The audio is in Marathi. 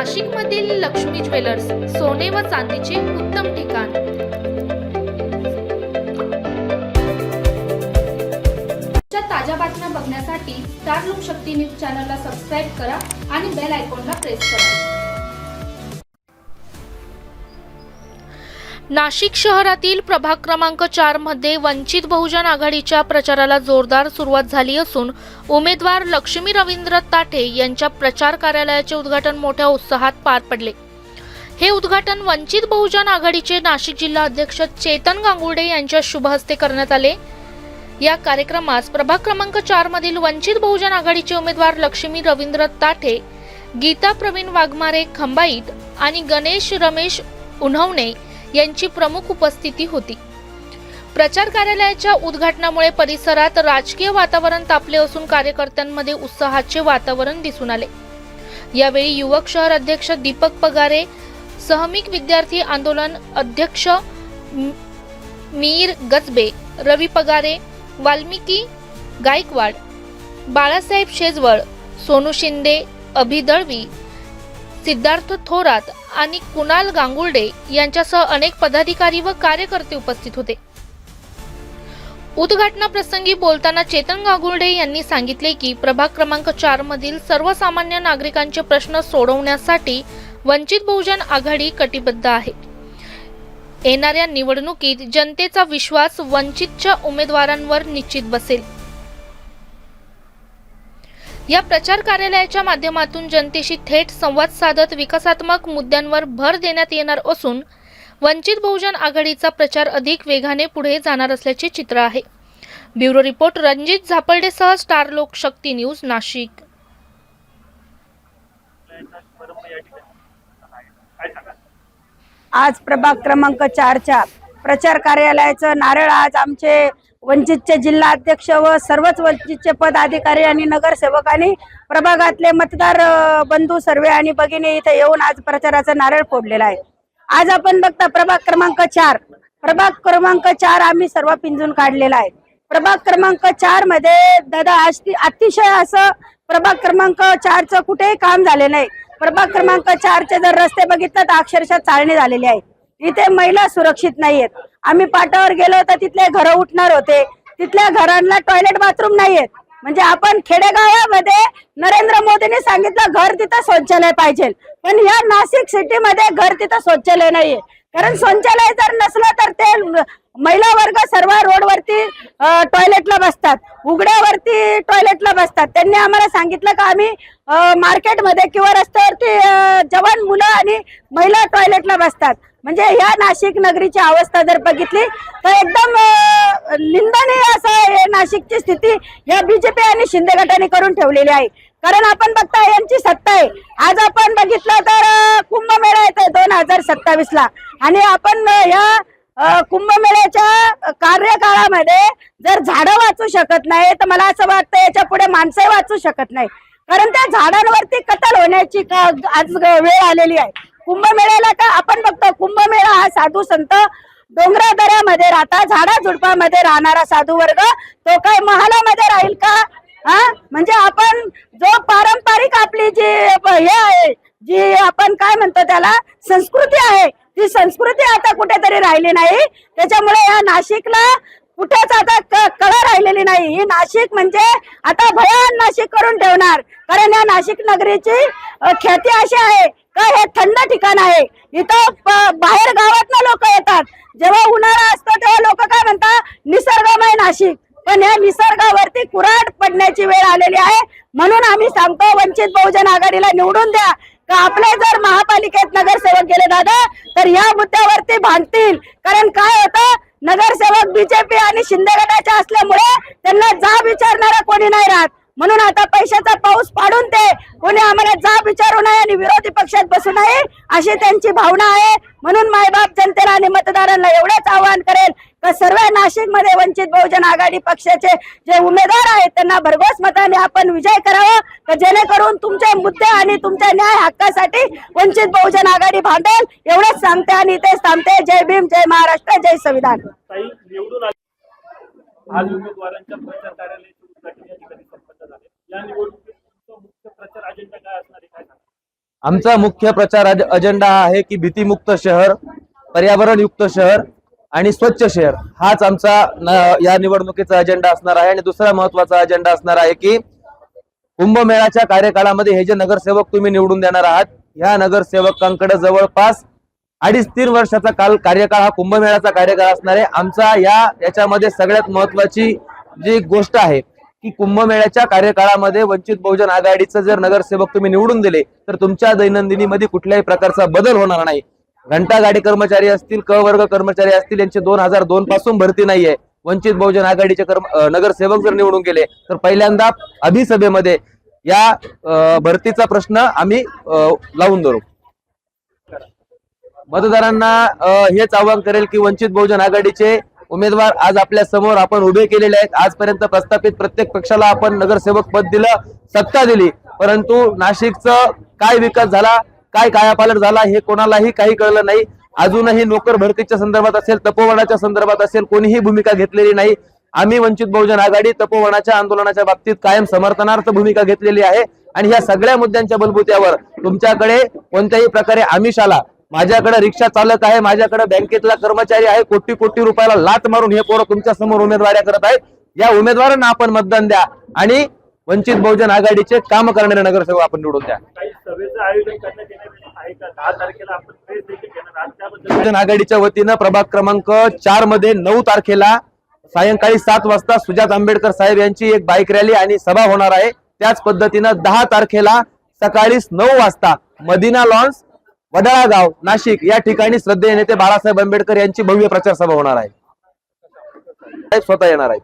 नाशिकमधील लक्ष्मी ज्वेलर्स, सोने व चांदीचे उत्तम ठिकाण। ताज्या बातम्या बघण्यासाठी स्टार लोकशक्ती न्यूज चॅनलला सबस्क्राइब करा आणि बेल आयकॉनला प्रेस करा। नाशिक शहरातील प्रभाग क्रमांक 4 मध्ये वंचित बहुजन आघाडीच्या प्रचाराला जोरदार सुरुवात झाली असून उमेदवार लक्ष्मी रवींद्र ताठे यांच्या प्रचार कार्यालयाचे उद्घाटन मोठ्या उत्साहात पार पडले। हे उद्घाटन वंचित बहुजन आघाडीचे नाशिक जिल्हा अध्यक्ष चेतन गांगुर्डे यांच्या शुभ हस्ते करण्यात आले। या कार्यक्रमास प्रभाग क्रमांक 4 मधील वंचित बहुजन आघाडीचे उमेदवार लक्ष्मी रवींद्र ताठे, गीता प्रवीण वाघमारे खंबाईत आणि गणेश रमेश उन्हवणे यांची प्रमुख उपस्थिती होती। प्रचार कार्यालयाच्या उद्घाटनामुळे परिसरात राजकीय वातावरण तापले असून कार्यकर्त्यांमध्ये उत्साहाचे वातावरण दिसून आले। यावेळी युवक शहर अध्यक्ष दीपक पगारे, सहमिक विद्यार्थी आंदोलन अध्यक्ष मीर गजबे, रवी पगारे, वाल्मिकी गायकवाड, बाळासाहेब शेजवळ, सोनू शिंदे, अभि दळवी, सिद्धार्थ थोरात आणि कुणाल गांगुर्डे यांच्यासह अनेक पदाधिकारी व कार्यकर्ते उपस्थित होते। उद्घाटनाप्रसंगी बोलताना चेतन गांगुर्डे यांनी सांगितले की प्रभाग क्रमांक 4 मधील सर्वसामान्य नागरिकांचे प्रश्न सोडवण्यासाठी वंचित बहुजन आघाडी कटिबद्ध आहे। येणाऱ्या निवडणुकीत जनतेचा विश्वास वंचितच्या उमेदवारांवर निश्चित बसेल। या प्रचार कार्यालयाच्या माध्यमातून जनतेशी थेट संवाद साधत विकासात्मक मुद्द्यांवर भर देण्यात येणार असून वंचित बहुजन आघाडीचा प्रचार अधिक वेगाने पुढे जाणार असल्याचे चित्र आहे। ब्युरो रिपोर्ट रणजित झापर्डेसह स्टार लोकशक्ती न्यूज नाशिक। आज प्रभाग क्रमांक 4च्या प्रचार कार्यालयाचं नारळ आज आमचे वंचितचे जिल्हा अध्यक्ष व सर्वच वंचितचे पदाधिकारी आणि नगरसेवकांनी प्रभागातले मतदार बंधू सर्वे आणि भगिनी इथे येऊन आज प्रचाराचा नारळ फोडलेला आहे। आज आपण बघता प्रभाग क्रमांक 4 आम्ही सर्व पिंजून काढलेला आहे। प्रभाग क्रमांक 4 मध्ये दादा अतिशय असं प्रभाग क्रमांक 4चं कुठेही काम झाले नाही। प्रभाग क्रमांक 4चे जर रस्ते बघितले तर अक्षरशः चाळणी झालेली आहे। इथे महिला सुरक्षित नाहीयेत। आम्ही पाटावर गेलो तर तिथले घर उठणार होते, तिथल्या घरांना टॉयलेट बाथरूम नाहीयेत। म्हणजे आपण खेडेगावामध्ये नरेंद्र मोदींनी सांगितलं घर तिथं शौचालय पाहिजे, पण या नाशिक सिटी मध्ये घर तिथं शौचालय नाहीये। कारण शौचालय जर नसलं तर ते महिला वर्ग सर्व रोडवरती टॉयलेटला बसतात, उघड्यावरती टॉयलेटला बसतात। त्यांनी आम्हाला सांगितलं का आम्ही मार्केटमध्ये किंवा रस्त्यावरती जवान मुलं आणि महिला टॉयलेटला बसतात। म्हणजे ह्या नाशिक नगरीची अवस्था जर बघितली तर एकदम निंदनीय असं नाशिकची स्थिती या बीजेपी आणि शिंदे गटाने करून ठेवलेली आहे। कारण आपण बघता यांची सत्ता आहे। आज आपण बघितलं तर कुंभमेळा येतोय 2027 ला आणि आपण या कुंभमेळ्याच्या कार्यकाळामध्ये जर झाडं वाचू शकत नाही तर मला असं वाटतं याच्या पुढे माणसंही वाचू शकत नाही। कारण त्या झाडांवरती कत्तल होण्याची आज वेळ आलेली आहे। कुंभमेळ्याला का आपण बघतो कुंभमेळा हा साधू संत डोंगरा दऱ्यामध्ये राहता, झाडा झुडपामध्ये राहणारा साधू वर्ग तो काय महालामध्ये राहील का? म्हणजे आपण जो पारंपरिक आपली जी हे आहे, जी आपण काय म्हणतो त्याला संस्कृती आहे, ती संस्कृती आता कुठेतरी राहिली नाही। त्याच्यामुळे या नाशिकला कुठेच आता कळा राहिलेली नाही। ही नाशिक म्हणजे आता भयान नाशिक करून ठेवणार। कारण या नाशिक नगरीची ख्याती अशी आहे का हे थंड ठिकाण आहे। इथं बाहेर गावातनं लोक येतात। जेव्हा उन्हाळा असतो तेव्हा लोक काय म्हणतात निसर्गमय नाशिक, पण या निसर्गावरती कुऱ्हाड पडण्याची वेळ आलेली आहे। म्हणून आम्ही सांगतो वंचित बहुजन आघाडीला निवडून द्या का आपले जर महापालिकेत नगरसेवक गेले दादा तर या मुद्द्यावरती भांडतील। कारण काय होतं नगरसेवक बीजेपी आणि शिंदे गटाचे असल्यामुळे त्यांना जाब विचारणारा कोणी नाही राहत। म्हणून आता पैशाचा पाऊस पाडून ते कोणी आम्हाला जाब विचारू नये आणि विरोधी पक्षात बसू नये अशी त्यांची भावना आहे। म्हणून मायबाप जनतेला आणि मतदारांना एवढंच आवाहन करेल का सर्व नाशिक मध्ये वंचित बहुजन आघाडी पक्षाचे जे उमेदवार आहेत त्यांना भरघोस मताने आपण विजय करावा, जेणेकरून तुमचे मुद्दे आणि तुमच्या न्याय हक्कासाठी वंचित बहुजन आघाडी भांडेल। एवढंच सांगते आणि तेच सांगते। जय भीम, जय महाराष्ट्र, जय संविधान। आज उमेदवारांच्या प्रचार कार्यालयाचे उद्घाटन या ठिकाणी संपन्न झाले। या निवडणुकीत मुख्य प्रचार अजेंडा काय असणार आहे, काय सांगा? आमचा मुख्य प्रचार अजेंडा हा आहे की भीतीमुक्त शहर, पर्यावरणयुक्त शहर आणि स्वच्छ शहर हाच आमचा या निवडणुकीचा अजेंडा असणार आहे। आणि दुसरा महत्वाचा अजेंडा असणार आहे की कुंभमेळ्याच्या कार्यकाळामध्ये हे जे नगरसेवक तुम्ही निवडून देणार आहात, ह्या नगरसेवकांकडे जवळपास 2.5-3 वर्षाचा कार्यकाळ हा कुंभमेळ्याचा कार्यकाळ असणार आहे। आमचा याच्यामध्ये सगळ्यात महत्वाची जी गोष्ट आहे की कुंभमेळ्याच्या कार्यकाळामध्ये वंचित बहुजन आघाडीचं जर नगरसेवक तुम्ही निवडून दिले तर तुमच्या दैनंदिनीमध्ये कुठल्याही प्रकारचा बदल होणार नाही। घंटा गाडी कर्मचारी असतील, क वर्ग कर्मचारी असतील, यांची 2002 पासून भरती नाहीये। वंचित बहुजन आघाडीचे नगरसेवक जर निवडून गेले तर पहिल्यांदा अभिसभेमध्ये या भरतीचा प्रश्न आम्ही लावून धरू। मतदारांना हेच आवाहन करेल की वंचित बहुजन आघाडीचे उमेदवार आज आपल्या समोर आपण उभे केलेले आहेत। आजपर्यंत प्रस्थापित प्रत्येक पक्षाला आपण नगरसेवक पद दिलं, सत्ता दिली, परंतु नाशिकचं काय विकास झाला, काय कायापालट झाला हे कोणालाही काही कळलं नाही। अजूनही नोकर भरतीच्या संदर्भात असेल, तपोवनाच्या संदर्भात असेल, कोणीही भूमिका घेतलेली नाही। आम्ही वंचित बहुजन आघाडी तपोवनाच्या आंदोलनाच्या बाबतीत कायम समर्थनार्थ भूमिका घेतलेली आहे आणि ह्या सगळ्या मुद्द्यांच्या बलबुत्यावर तुमच्याकडे कोणत्याही प्रकारे आमिष आला, माझ्याकडे रिक्षा चालक आहे, माझ्याकडे बँकेतला कर्मचारी आहे, कोटी कोटी रुपयाला लात मारून हे पोरं तुमच्या समोर उमेदवाऱ्या करत आहेत, या उमेदवारांना आपण मतदान द्या आणि वंचित बहुजन आघाडीचे काम करणारे नगरसेवक आपण निवडून द्या। काही सभेचं आयोजन करण्यात येणार आहे का? 10 तारखेला आपण प्रेस देखील घेणार आहात, त्याबद्दल बहुजन आघाडीच्या वतीनं प्रभाग क्रमांक 4 मध्ये 9 तारखेला सायंकाळी 7 वाजता सुजात आंबेडकर साहेब यांची एक बाईक रॅली आणि सभा होणार आहे। त्याच पद्धतीनं 10 तारखेला सकाळी 9 वाजता मदिना लॉन्स, वडाळा गाव, नाशिक या ठिकाणी श्रद्धेय नेते बाळासाहेब आंबेडकर यांची भव्य प्रचार सभा होणार आहे। स्वतः येणार आहेत।